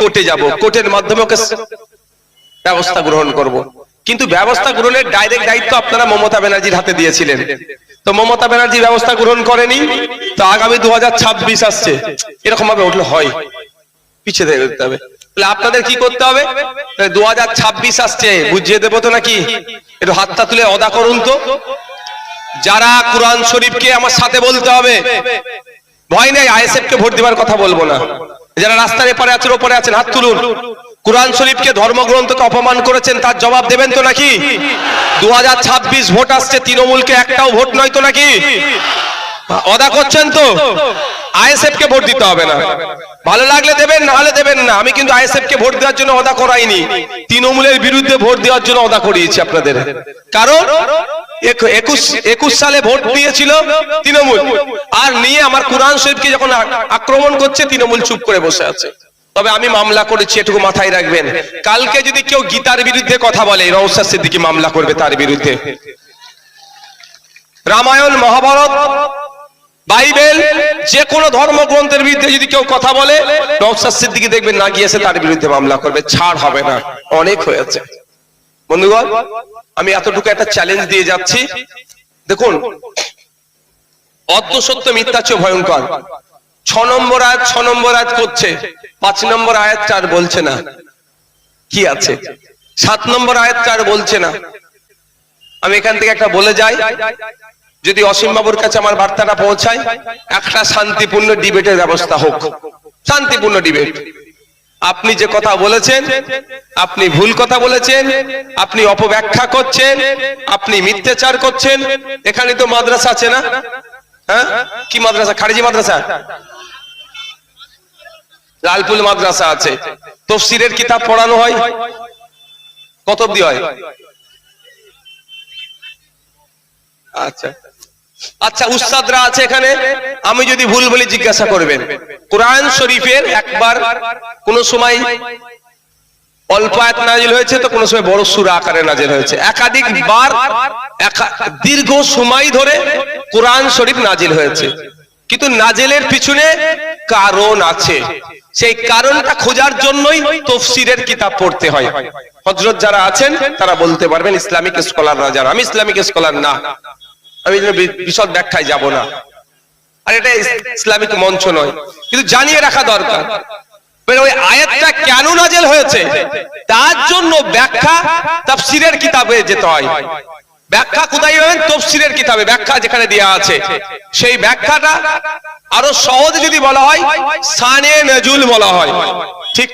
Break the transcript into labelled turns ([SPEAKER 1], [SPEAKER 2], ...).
[SPEAKER 1] কোর্টে যাব, কোর্টের মাধ্যমে ওকে ব্যবস্থা গ্রহণ করব। কিন্তু ব্যবস্থা গ্রহণের ডাইরেক্ট দায়িত্ব আপনারা মমতা ব্যানার্জির হাতে দিয়েছিলেন, তো মমতা ব্যানার্জি ব্যবস্থা গ্রহণ করেনি। তো আগামী 2026 আসছে, এরকম ভাবে উঠলে হয়, পিছিয়ে দেখতে হবে। তাহলে আপনাদের কি করতে হবে? 2026 আসছে, বুঝিয়ে দেবো তো নাকি? একটু হাতটা তুলে অদা করুন তো। যারা কোরআন শরীফকে আমার সাথে বলতে হবে, ভয় নেই, আইএসএফ কে ভোট দেওয়ার কথা বলবো না। যারা রাস্তার এপারে আছেন ওপরে আছেন, হাত তুলুন। কোরআন শরীফকে ধর্মগ্রন্থকে অপমান করেছেন, তার জবাব দেবেন তো নাকি? 2026 ভোট আসছে, তৃণমূলকে একটাও ভোট নয় তো নাকি? অদা করছেন তো? আইএসএফ কে ভোট দিতে হবে না, ভালো লাগলে দেবেন, না হলে দেবেন না। আমি কিন্তু আইএসএফ কে ভোট দেওয়ার জন্য অদা করাইনি, তৃণমূলের বিরুদ্ধে ভোট দেওয়ার জন্য অদা করিয়েছি আপনাদের। কারণ 21 সালে ভোট দিয়েছিল তৃণমূল, আর নিয়ে আমার কোরআন শরীফকে যখন আক্রমণ করছে, তৃণমূল চুপ করে বসে আছে। তবে আমি মামলা করেছি, এটুকু মাথায় রাখবেন। কালকে যদি কেউ গীতার বিরুদ্ধে কথা বলে, নওশাদ সিদ্দিকী মামলা করবে তার বিরুদ্ধে। রামায়ণ, মহাভারত, বাইবেল, যে কোনো ধর্মগ্রন্থের বিরুদ্ধে যদি কেউ কথা বলে, নওশাদ সিদ্দিকী দেখবেন না গিয়েছে তার বিরুদ্ধে মামলা করবে, ছাড় হবে না। অনেক হয়েছে বন্ধুগণ, আমি এতটুকু একটা চ্যালেঞ্জ দিয়ে যাচ্ছি। দেখুন, অর্ধ সত্য মিথ্যা চেয়ে ভয়ঙ্কর। 6 নম্বর আয়াত করছে, 5 নম্বর আয়াতটা আর বলছে না কি আছে, 7 নম্বর আয়াতটা আর বলছে না। আমি এখান থেকে একটা বলে যাই, যদি অসীম বাবুর কাছে আমার বার্তাটা পৌঁছায়, একটা শান্তিপূর্ণ ডিবেটের ব্যবস্থা হোক, শান্তিপূর্ণ ডিবেট। আপনি যে কথা বলেছেন, আপনি ভুল কথা বলেছেন, আপনি অপব্যাখ্যা করছেন, আপনি মিথ্যাচার করছেন। এখানে তো মাদ্রাসা আছে না? হ্যাঁ, কি মাদ্রাসা? খারিজি মাদ্রাসা, লালপুল মাদ্রাসা আছে। তাফসীরের কিতাব পড়ানো হয়, কত অবধি হয়? আচ্ছা আচ্ছা, উস্তাদরা আছে এখানে। আমি যদি ভুল বলি জিজ্ঞাসা করবেন। কোরআন শরীফের একবার কোন সময় অল্প আয়াত নাজিল হয়েছে, তো কোন সময় বড় সূরা আকারে নাজিল হয়েছে। একাধিকবার দীর্ঘ সময় ধরে কোরআন শরীফ নাজিল হয়েছে, কিন্তু নাজিলের পিছনে কারণ আছে। সেই কারণটা খোঁজার জন্যই তাফসীরের কিতাব পড়তে হয়। হযরত যারা আছেন তারা বলতে পারবেন, ইসলামিক স্কলাররা যারা। আমি ইসলামিক স্কলার না, আমি বিশদ ব্যাখ্যায় যাব না, আর এটা ইসলামিক মঞ্চ নয়, কিন্তু জানিয়ে রাখা দরকার। ওই আয়াতটা কেন নাজিল হয়েছে তার জন্য ব্যাখ্যা তাফসীরের কিতাবে যেতে হয়। ব্যাখ্যা কোথায় পাবেন? তাফসীরের কিতাবে ব্যাখ্যা যেখানে দেয়া আছে, সেই ব্যাখ্যাটা আরো সহজে যদি বলা হয়, শানে নজুল বলা হয়। ঠিক